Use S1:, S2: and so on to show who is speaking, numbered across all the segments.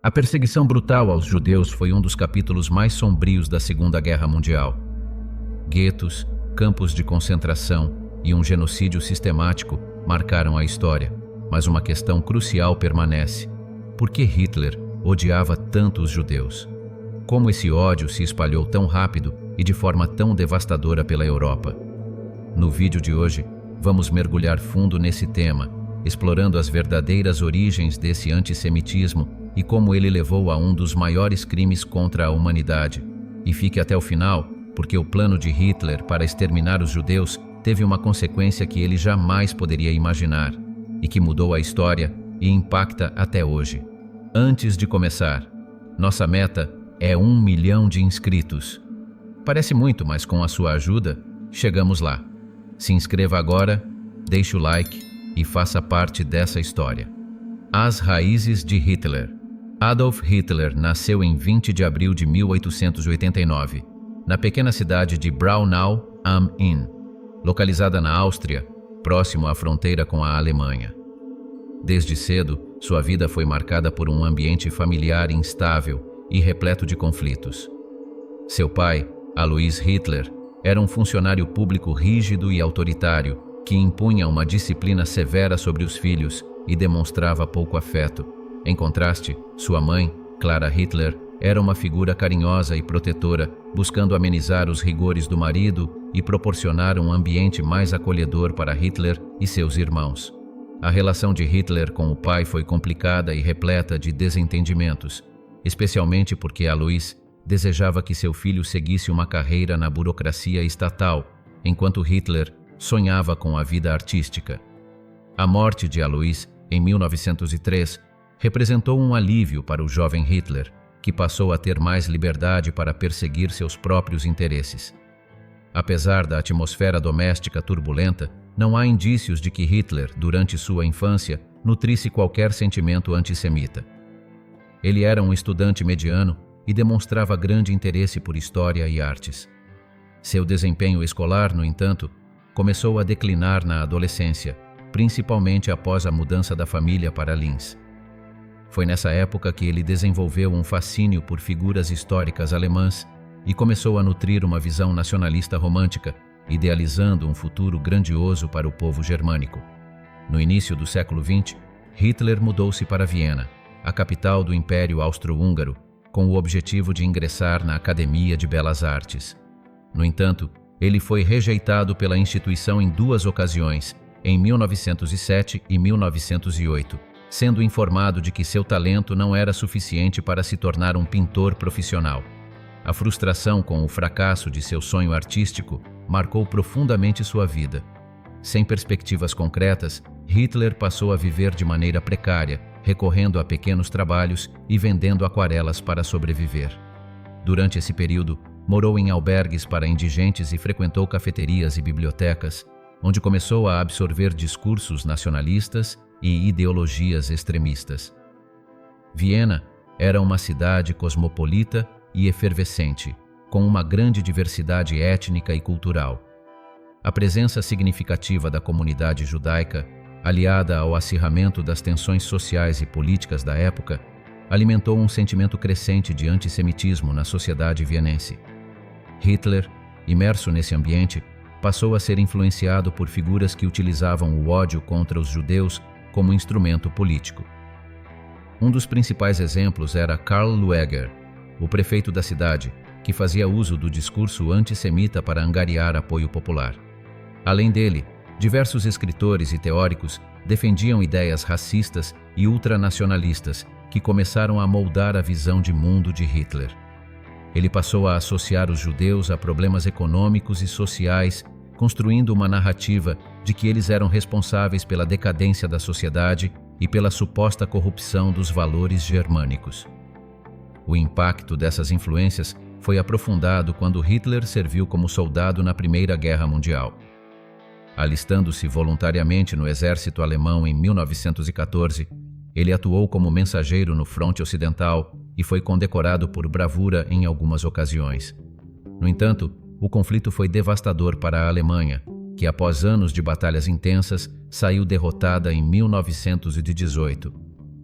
S1: A perseguição brutal aos judeus foi um dos capítulos mais sombrios da Segunda Guerra Mundial. Guetos, campos de concentração e um genocídio sistemático marcaram a história, mas uma questão crucial permanece: por que Hitler odiava tanto os judeus? Como esse ódio se espalhou tão rápido e de forma tão devastadora pela Europa? No vídeo de hoje, vamos mergulhar fundo nesse tema, explorando as verdadeiras origens desse antissemitismo e como ele levou a um dos maiores crimes contra a humanidade. E fique até o final, porque o plano de Hitler para exterminar os judeus teve uma consequência que ele jamais poderia imaginar e que mudou a história e impacta até hoje. Antes de começar, nossa meta é 1 milhão de inscritos. Parece muito, mas com a sua ajuda, chegamos lá. Se inscreva agora, deixe o like e faça parte dessa história. As raízes de Hitler. Adolf Hitler nasceu em 20 de abril de 1889, na pequena cidade de Braunau am Inn, localizada na Áustria, próximo à fronteira com a Alemanha. Desde cedo, sua vida foi marcada por um ambiente familiar instável e repleto de conflitos. Seu pai, Alois Hitler, era um funcionário público rígido e autoritário que impunha uma disciplina severa sobre os filhos e demonstrava pouco afeto. Em contraste, sua mãe, Clara Hitler, era uma figura carinhosa e protetora, buscando amenizar os rigores do marido e proporcionar um ambiente mais acolhedor para Hitler e seus irmãos. A relação de Hitler com o pai foi complicada e repleta de desentendimentos, especialmente porque Alois desejava que seu filho seguisse uma carreira na burocracia estatal, enquanto Hitler sonhava com a vida artística. A morte de Alois, em 1903, representou um alívio para o jovem Hitler, que passou a ter mais liberdade para perseguir seus próprios interesses. Apesar da atmosfera doméstica turbulenta, não há indícios de que Hitler, durante sua infância, nutrisse qualquer sentimento antissemita. Ele era um estudante mediano e demonstrava grande interesse por história e artes. Seu desempenho escolar, no entanto, começou a declinar na adolescência, principalmente após a mudança da família para Linz. Foi nessa época que ele desenvolveu um fascínio por figuras históricas alemãs e começou a nutrir uma visão nacionalista romântica, idealizando um futuro grandioso para o povo germânico. No início do século XX, Hitler mudou-se para Viena, a capital do Império Austro-Húngaro, com o objetivo de ingressar na Academia de Belas Artes. No entanto, ele foi rejeitado pela instituição em 2 ocasiões, em 1907 e 1908, sendo informado de que seu talento não era suficiente para se tornar um pintor profissional. A frustração com o fracasso de seu sonho artístico marcou profundamente sua vida. Sem perspectivas concretas, Hitler passou a viver de maneira precária, recorrendo a pequenos trabalhos e vendendo aquarelas para sobreviver. Durante esse período, morou em albergues para indigentes e frequentou cafeterias e bibliotecas, onde começou a absorver discursos nacionalistas e ideologias extremistas. Viena era uma cidade cosmopolita e efervescente, com uma grande diversidade étnica e cultural. A presença significativa da comunidade judaica, aliada ao acirramento das tensões sociais e políticas da época, alimentou um sentimento crescente de antissemitismo na sociedade vienense. Hitler, imerso nesse ambiente, passou a ser influenciado por figuras que utilizavam o ódio contra os judeus como instrumento político. Um dos principais exemplos era Karl Lueger, o prefeito da cidade, que fazia uso do discurso antissemita para angariar apoio popular. Além dele, diversos escritores e teóricos defendiam ideias racistas e ultranacionalistas que começaram a moldar a visão de mundo de Hitler. Ele passou a associar os judeus a problemas econômicos e sociais, construindo uma narrativa de que eles eram responsáveis pela decadência da sociedade e pela suposta corrupção dos valores germânicos. O impacto dessas influências foi aprofundado quando Hitler serviu como soldado na Primeira Guerra Mundial. Alistando-se voluntariamente no exército alemão em 1914, ele atuou como mensageiro no fronte ocidental e foi condecorado por bravura em algumas ocasiões. No entanto, o conflito foi devastador para a Alemanha, que após anos de batalhas intensas, saiu derrotada em 1918.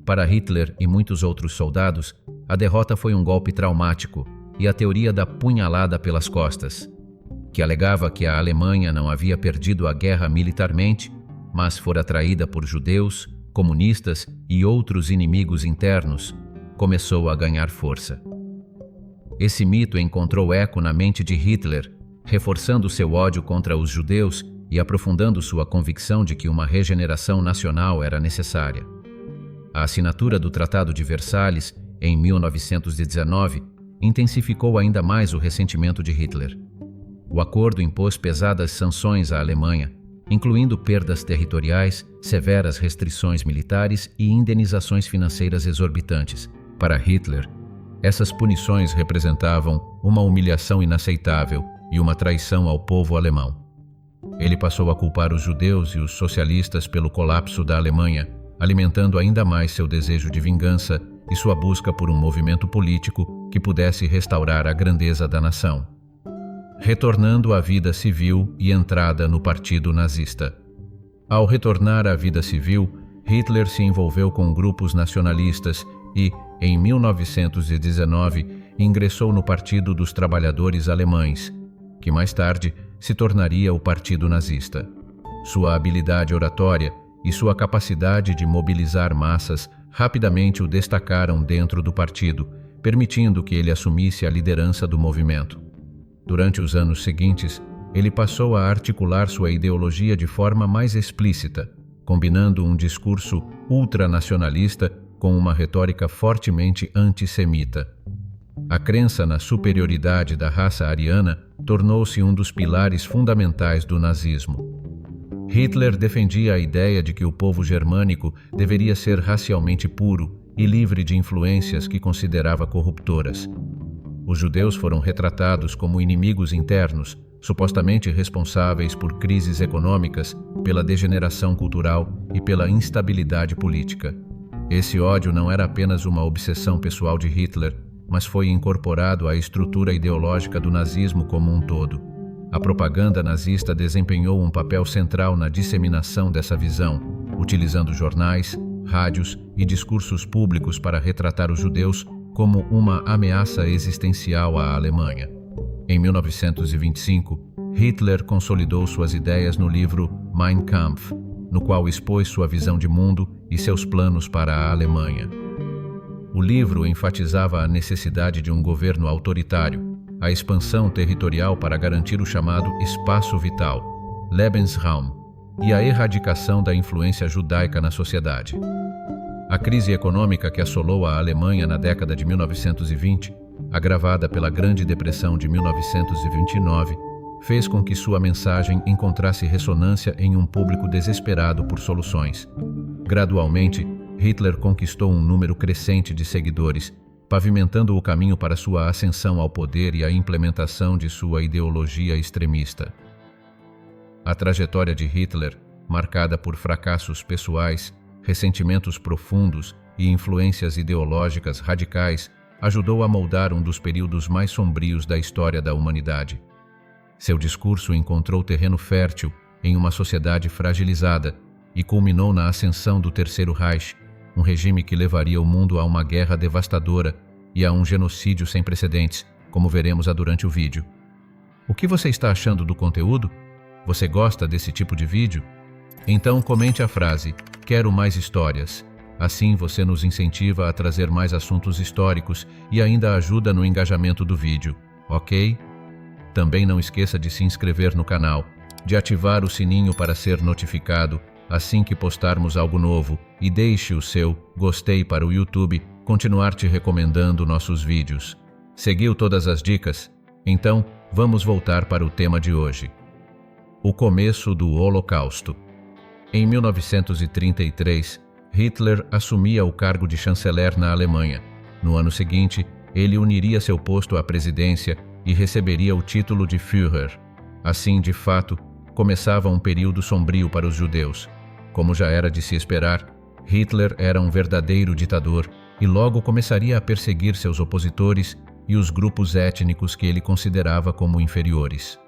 S1: Para Hitler e muitos outros soldados, a derrota foi um golpe traumático e a teoria da punhalada pelas costas, que alegava que a Alemanha não havia perdido a guerra militarmente, mas fora atraída por judeus, comunistas e outros inimigos internos, começou a ganhar força. Esse mito encontrou eco na mente de Hitler, reforçando seu ódio contra os judeus e aprofundando sua convicção de que uma regeneração nacional era necessária. A assinatura do Tratado de Versalhes, em 1919, intensificou ainda mais o ressentimento de Hitler. O acordo impôs pesadas sanções à Alemanha, incluindo perdas territoriais, severas restrições militares e indenizações financeiras exorbitantes. Para Hitler, essas punições representavam uma humilhação inaceitável e uma traição ao povo alemão. Ele passou a culpar os judeus e os socialistas pelo colapso da Alemanha, alimentando ainda mais seu desejo de vingança e sua busca por um movimento político que pudesse restaurar a grandeza da nação. Retornando à vida civil e entrada no Partido Nazista. Ao retornar à vida civil, Hitler se envolveu com grupos nacionalistas e, em 1919, ingressou no Partido dos Trabalhadores Alemães, que mais tarde se tornaria o Partido Nazista. Sua habilidade oratória e sua capacidade de mobilizar massas rapidamente o destacaram dentro do partido, permitindo que ele assumisse a liderança do movimento. Durante os anos seguintes, ele passou a articular sua ideologia de forma mais explícita, combinando um discurso ultranacionalista com uma retórica fortemente antissemita. A crença na superioridade da raça ariana tornou-se um dos pilares fundamentais do nazismo. Hitler defendia a ideia de que o povo germânico deveria ser racialmente puro e livre de influências que considerava corruptoras. Os judeus foram retratados como inimigos internos, supostamente responsáveis por crises econômicas, pela degeneração cultural e pela instabilidade política. Esse ódio não era apenas uma obsessão pessoal de Hitler, mas foi incorporado à estrutura ideológica do nazismo como um todo. A propaganda nazista desempenhou um papel central na disseminação dessa visão, utilizando jornais, rádios e discursos públicos para retratar os judeus como uma ameaça existencial à Alemanha. Em 1925, Hitler consolidou suas ideias no livro Mein Kampf, no qual expôs sua visão de mundo e seus planos para a Alemanha. O livro enfatizava a necessidade de um governo autoritário, a expansão territorial para garantir o chamado espaço vital, Lebensraum, e a erradicação da influência judaica na sociedade. A crise econômica que assolou a Alemanha na década de 1920, agravada pela Grande Depressão de 1929, fez com que sua mensagem encontrasse ressonância em um público desesperado por soluções. Gradualmente, Hitler conquistou um número crescente de seguidores, pavimentando o caminho para sua ascensão ao poder e a implementação de sua ideologia extremista. A trajetória de Hitler, marcada por fracassos pessoais, ressentimentos profundos e influências ideológicas radicais, ajudou a moldar um dos períodos mais sombrios da história da humanidade. Seu discurso encontrou terreno fértil em uma sociedade fragilizada e culminou na ascensão do Terceiro Reich, um regime que levaria o mundo a uma guerra devastadora e a um genocídio sem precedentes, como veremos durante o vídeo. O que você está achando do conteúdo? Você gosta desse tipo de vídeo? Então comente a frase "Quero mais histórias". Assim você nos incentiva a trazer mais assuntos históricos e ainda ajuda no engajamento do vídeo, ok? Também não esqueça de se inscrever no canal, de ativar o sininho para ser notificado assim que postarmos algo novo e deixe o seu gostei para o YouTube continuar te recomendando nossos vídeos. Seguiu todas as dicas? Então, vamos voltar para o tema de hoje. O começo do Holocausto. Em 1933, Hitler assumia o cargo de chanceler na Alemanha. No ano seguinte, ele uniria seu posto à presidência e receberia o título de Führer. Assim, de fato, começava um período sombrio para os judeus. Como já era de se esperar, Hitler era um verdadeiro ditador e logo começaria a perseguir seus opositores e os grupos étnicos que ele considerava como inferiores.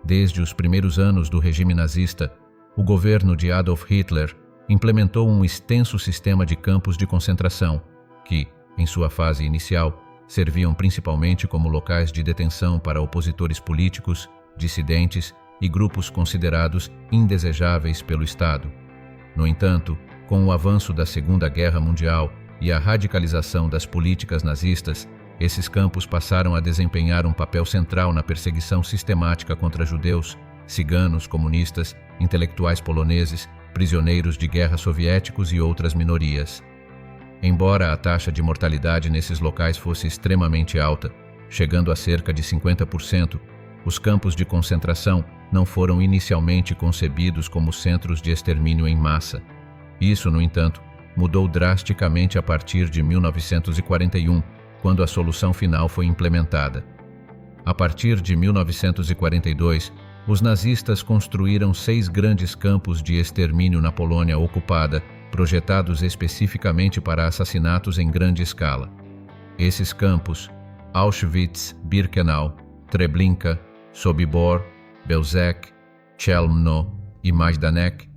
S1: Desde os primeiros anos do regime nazista, o governo de Adolf Hitler implementou um extenso sistema de campos de concentração, que, em sua fase inicial, serviam principalmente como locais de detenção para opositores políticos, dissidentes e grupos considerados indesejáveis pelo Estado. No entanto, com o avanço da Segunda Guerra Mundial e a radicalização das políticas nazistas, esses campos passaram a desempenhar um papel central na perseguição sistemática contra judeus, ciganos, comunistas, intelectuais poloneses, prisioneiros de guerra soviéticos e outras minorias. Embora a taxa de mortalidade nesses locais fosse extremamente alta, chegando a cerca de 50%, os campos de concentração não foram inicialmente concebidos como centros de extermínio em massa. Isso, no entanto, mudou drasticamente a partir de 1941, quando a solução final foi implementada. A partir de 1942, os nazistas construíram 6 grandes campos de extermínio na Polônia ocupada, projetados especificamente para assassinatos em grande escala. Esses campos, Auschwitz, Birkenau, Treblinka, Sobibor, Belzec, Chelmno e Majdanek,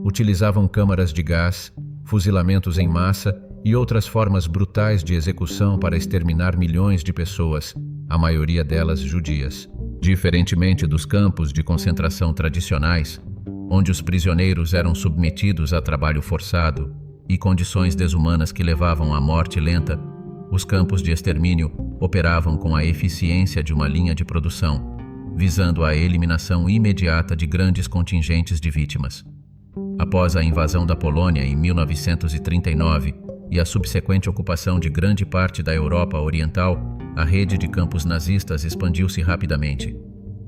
S1: utilizavam câmaras de gás, fuzilamentos em massa e outras formas brutais de execução para exterminar milhões de pessoas, a maioria delas judias. Diferentemente dos campos de concentração tradicionais, onde os prisioneiros eram submetidos a trabalho forçado e condições desumanas que levavam à morte lenta, os campos de extermínio operavam com a eficiência de uma linha de produção, visando a eliminação imediata de grandes contingentes de vítimas. Após a invasão da Polônia em 1939 e a subsequente ocupação de grande parte da Europa Oriental, a rede de campos nazistas expandiu-se rapidamente.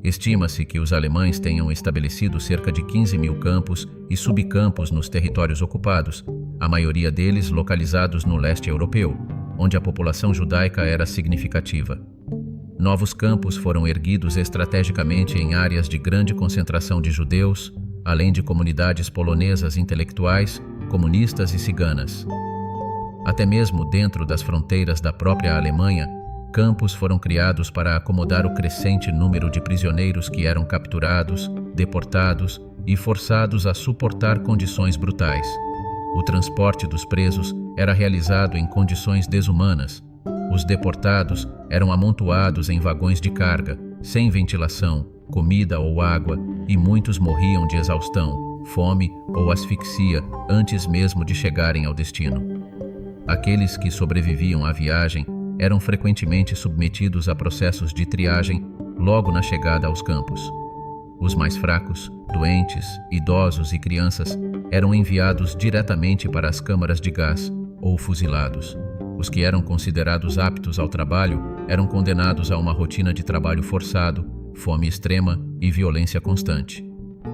S1: Estima-se que os alemães tenham estabelecido cerca de 15 mil campos e subcampos nos territórios ocupados, a maioria deles localizados no leste europeu, onde a população judaica era significativa. Novos campos foram erguidos estrategicamente em áreas de grande concentração de judeus, além de comunidades polonesas intelectuais, comunistas e ciganas. Até mesmo dentro das fronteiras da própria Alemanha, campos foram criados para acomodar o crescente número de prisioneiros que eram capturados, deportados e forçados a suportar condições brutais. O transporte dos presos era realizado em condições desumanas. Os deportados eram amontoados em vagões de carga, sem ventilação, comida ou água, e muitos morriam de exaustão, fome ou asfixia antes mesmo de chegarem ao destino. Aqueles que sobreviviam à viagem eram frequentemente submetidos a processos de triagem logo na chegada aos campos. Os mais fracos, doentes, idosos e crianças eram enviados diretamente para as câmaras de gás ou fuzilados. Os que eram considerados aptos ao trabalho eram condenados a uma rotina de trabalho forçado, fome extrema e violência constante.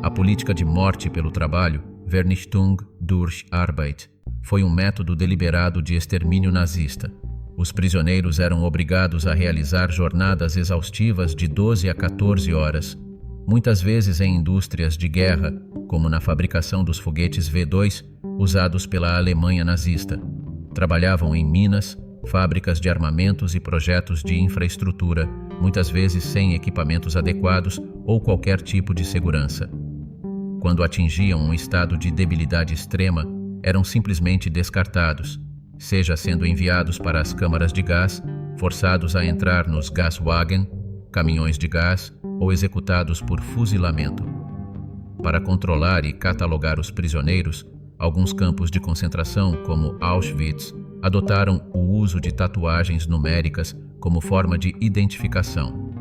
S1: A política de morte pelo trabalho, Vernichtung durch Arbeit, foi um método deliberado de extermínio nazista. Os prisioneiros eram obrigados a realizar jornadas exaustivas de 12 a 14 horas, muitas vezes em indústrias de guerra, como na fabricação dos foguetes V2 usados pela Alemanha nazista. Trabalhavam em minas, fábricas de armamentos e projetos de infraestrutura, muitas vezes sem equipamentos adequados ou qualquer tipo de segurança. Quando atingiam um estado de debilidade extrema, eram simplesmente descartados, seja sendo enviados para as câmaras de gás, forçados a entrar nos Gaswagen, caminhões de gás, ou executados por fuzilamento. Para controlar e catalogar os prisioneiros, alguns campos de concentração, como Auschwitz, adotaram o uso de tatuagens numéricas como forma de identificação.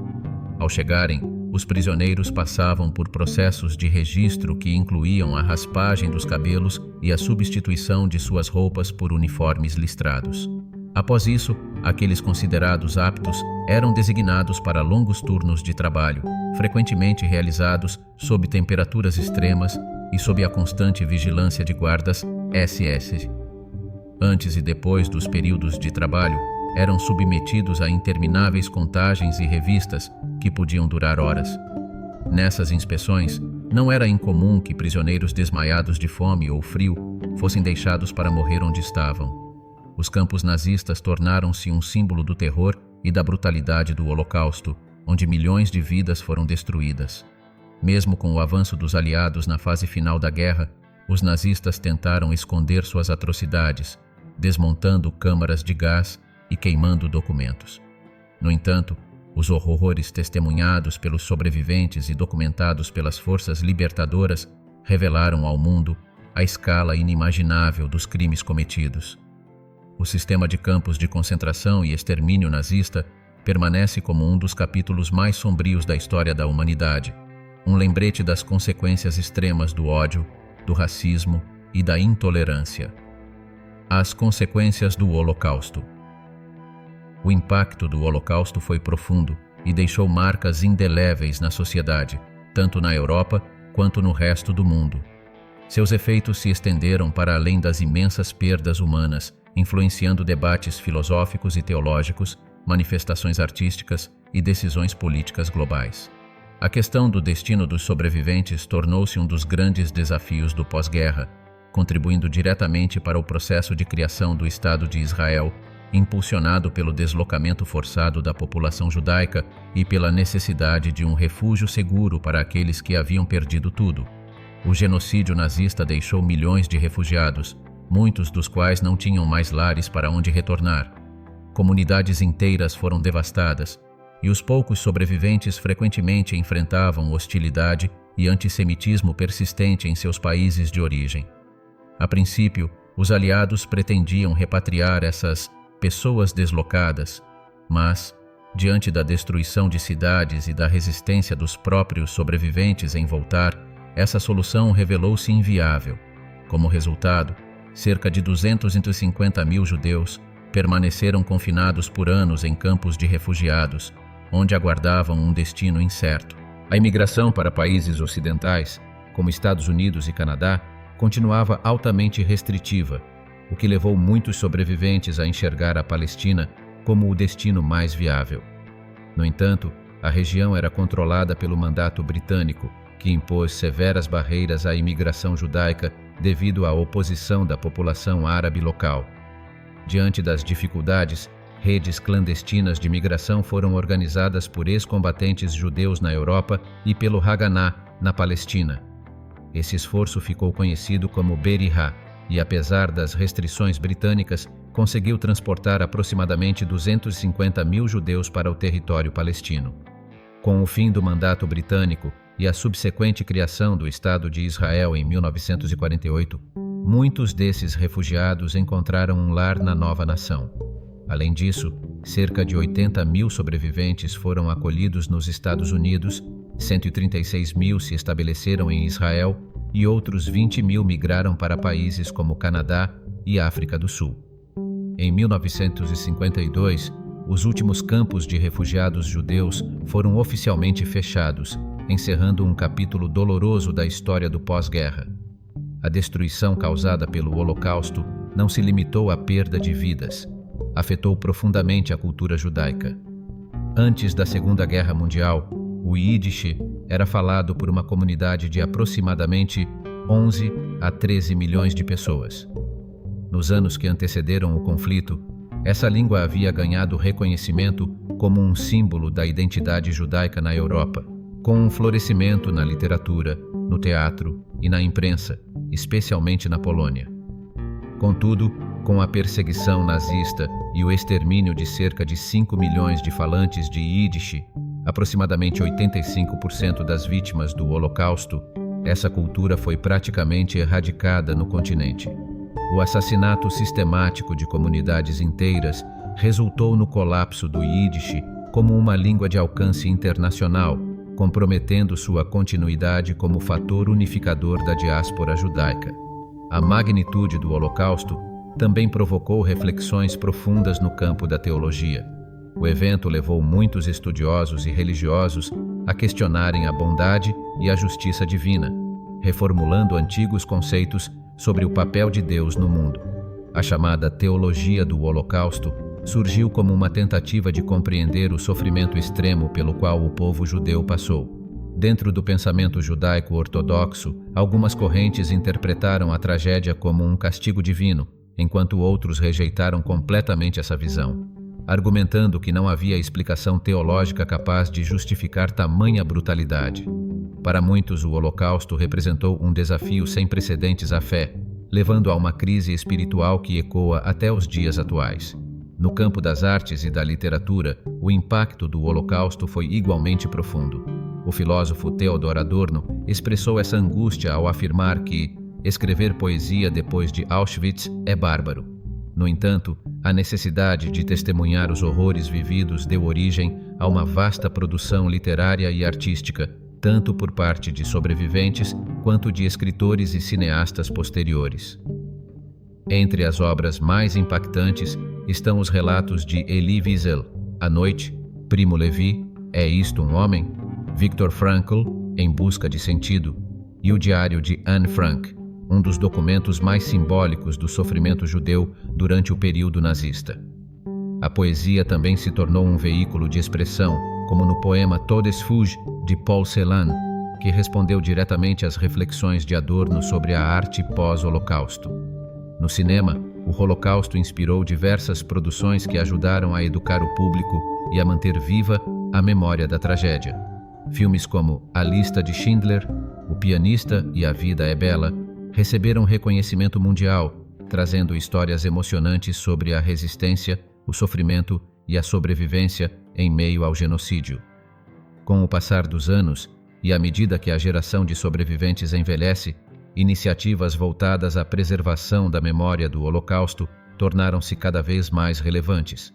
S1: Ao chegarem, os prisioneiros passavam por processos de registro que incluíam a raspagem dos cabelos e a substituição de suas roupas por uniformes listrados. Após isso, aqueles considerados aptos eram designados para longos turnos de trabalho, frequentemente realizados sob temperaturas extremas e sob a constante vigilância de guardas SS. Antes e depois dos períodos de trabalho, eram submetidos a intermináveis contagens e revistas que podiam durar horas. Nessas inspeções, não era incomum que prisioneiros desmaiados de fome ou frio fossem deixados para morrer onde estavam. Os campos nazistas tornaram-se um símbolo do terror e da brutalidade do Holocausto, onde milhões de vidas foram destruídas. Mesmo com o avanço dos aliados na fase final da guerra, Os nazistas tentaram esconder suas atrocidades, desmontando câmaras de gás e queimando documentos. No entanto, os horrores testemunhados pelos sobreviventes e documentados pelas forças libertadoras revelaram ao mundo a escala inimaginável dos crimes cometidos. O sistema de campos de concentração e extermínio nazista permanece como um dos capítulos mais sombrios da história da humanidade, um lembrete das consequências extremas do ódio, do racismo e da intolerância. As consequências do Holocausto. O impacto do Holocausto foi profundo e deixou marcas indeléveis na sociedade, tanto na Europa quanto no resto do mundo. Seus efeitos se estenderam para além das imensas perdas humanas, influenciando debates filosóficos e teológicos, manifestações artísticas e decisões políticas globais. A questão do destino dos sobreviventes tornou-se um dos grandes desafios do pós-guerra, contribuindo diretamente para o processo de criação do Estado de Israel, impulsionado pelo deslocamento forçado da população judaica e pela necessidade de um refúgio seguro para aqueles que haviam perdido tudo. O genocídio nazista deixou milhões de refugiados, muitos dos quais não tinham mais lares para onde retornar. Comunidades inteiras foram devastadas, e os poucos sobreviventes frequentemente enfrentavam hostilidade e antissemitismo persistente em seus países de origem. A princípio, os aliados pretendiam repatriar essas pessoas deslocadas, mas, diante da destruição de cidades e da resistência dos próprios sobreviventes em voltar, essa solução revelou-se inviável. Como resultado, cerca de 250 mil judeus permaneceram confinados por anos em campos de refugiados, onde aguardavam um destino incerto. A imigração para países ocidentais, como Estados Unidos e Canadá, continuava altamente restritiva, o que levou muitos sobreviventes a enxergar a Palestina como o destino mais viável. No entanto, a região era controlada pelo mandato britânico, que impôs severas barreiras à imigração judaica devido à oposição da população árabe local. Diante das dificuldades, redes clandestinas de migração foram organizadas por ex-combatentes judeus na Europa e pelo Haganah, na Palestina. Esse esforço ficou conhecido como Berihah e, apesar das restrições britânicas, conseguiu transportar aproximadamente 250 mil judeus para o território palestino. Com o fim do mandato britânico e a subsequente criação do Estado de Israel em 1948, muitos desses refugiados encontraram um lar na nova nação. Além disso, cerca de 80 mil sobreviventes foram acolhidos nos Estados Unidos, 136 mil se estabeleceram em Israel e outros 20 mil migraram para países como Canadá e África do Sul. Em 1952, os últimos campos de refugiados judeus foram oficialmente fechados, encerrando um capítulo doloroso da história do pós-guerra. A destruição causada pelo Holocausto não se limitou à perda de vidas, afetou profundamente a cultura judaica. Antes da Segunda Guerra Mundial, o Yiddish era falado por uma comunidade de aproximadamente 11 a 13 milhões de pessoas. Nos anos que antecederam o conflito, essa língua havia ganhado reconhecimento como um símbolo da identidade judaica na Europa, com um florescimento na literatura, no teatro e na imprensa, especialmente na Polônia. Contudo, com a perseguição nazista e o extermínio de cerca de 5 milhões de falantes de Yiddish, aproximadamente 85% das vítimas do Holocausto, essa cultura foi praticamente erradicada no continente. O assassinato sistemático de comunidades inteiras resultou no colapso do Yiddish como uma língua de alcance internacional, comprometendo sua continuidade como fator unificador da diáspora judaica. A magnitude do Holocausto também provocou reflexões profundas no campo da teologia. O evento levou muitos estudiosos e religiosos a questionarem a bondade e a justiça divina, reformulando antigos conceitos sobre o papel de Deus no mundo. A chamada teologia do Holocausto surgiu como uma tentativa de compreender o sofrimento extremo pelo qual o povo judeu passou. Dentro do pensamento judaico ortodoxo, algumas correntes interpretaram a tragédia como um castigo divino, enquanto outros rejeitaram completamente essa visão, argumentando que não havia explicação teológica capaz de justificar tamanha brutalidade. Para muitos, o Holocausto representou um desafio sem precedentes à fé, levando a uma crise espiritual que ecoa até os dias atuais. No campo das artes e da literatura, o impacto do Holocausto foi igualmente profundo. O filósofo Theodor Adorno expressou essa angústia ao afirmar que escrever poesia depois de Auschwitz é bárbaro. No entanto, a necessidade de testemunhar os horrores vividos deu origem a uma vasta produção literária e artística, tanto por parte de sobreviventes quanto de escritores e cineastas posteriores. Entre as obras mais impactantes estão os relatos de Elie Wiesel, A Noite, Primo Levi, É Isto um Homem?, Viktor Frankl, Em Busca de Sentido, e o Diário de Anne Frank, um dos documentos mais simbólicos do sofrimento judeu durante o período nazista. A poesia também se tornou um veículo de expressão, como no poema Todesfuge, de Paul Celan, que respondeu diretamente às reflexões de Adorno sobre a arte pós-Holocausto. No cinema, o Holocausto inspirou diversas produções que ajudaram a educar o público e a manter viva a memória da tragédia. Filmes como A Lista de Schindler, O Pianista e A Vida é Bela receberam reconhecimento mundial, trazendo histórias emocionantes sobre a resistência, o sofrimento e a sobrevivência em meio ao genocídio. Com o passar dos anos, e à medida que a geração de sobreviventes envelhece, iniciativas voltadas à preservação da memória do Holocausto tornaram-se cada vez mais relevantes.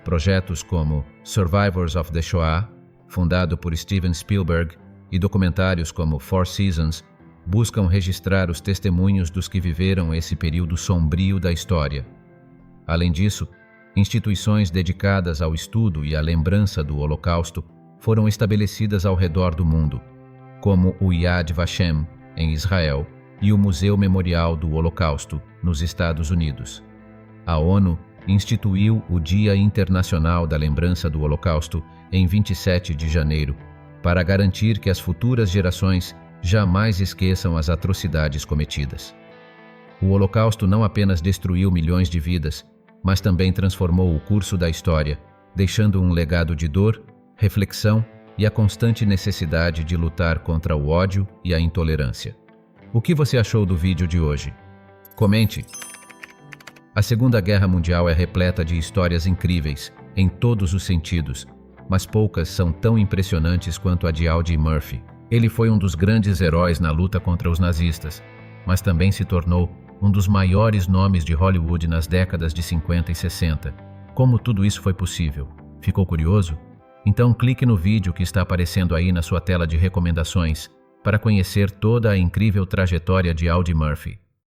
S1: Projetos como Survivors of the Shoah, fundado por Steven Spielberg, e documentários como Four Seasons buscam registrar os testemunhos dos que viveram esse período sombrio da história. Além disso, instituições dedicadas ao estudo e à lembrança do Holocausto foram estabelecidas ao redor do mundo, como o Yad Vashem, em Israel, e o Museu Memorial do Holocausto, nos Estados Unidos. A ONU instituiu o Dia Internacional da Lembrança do Holocausto em 27 de janeiro, para garantir que as futuras gerações jamais esqueçam as atrocidades cometidas. O Holocausto não apenas destruiu milhões de vidas, mas também transformou o curso da história, deixando um legado de dor, reflexão e a constante necessidade de lutar contra o ódio e a intolerância. O que você achou do vídeo de hoje? Comente! A Segunda Guerra Mundial é repleta de histórias incríveis, em todos os sentidos, mas poucas são tão impressionantes quanto a de Audie Murphy. Ele foi um dos grandes heróis na luta contra os nazistas, mas também se tornou um dos maiores nomes de Hollywood nas décadas de 50 e 60. Como tudo isso foi possível? Ficou curioso? Então clique no vídeo que está aparecendo aí na sua tela de recomendações para conhecer toda a incrível trajetória de Audie Murphy.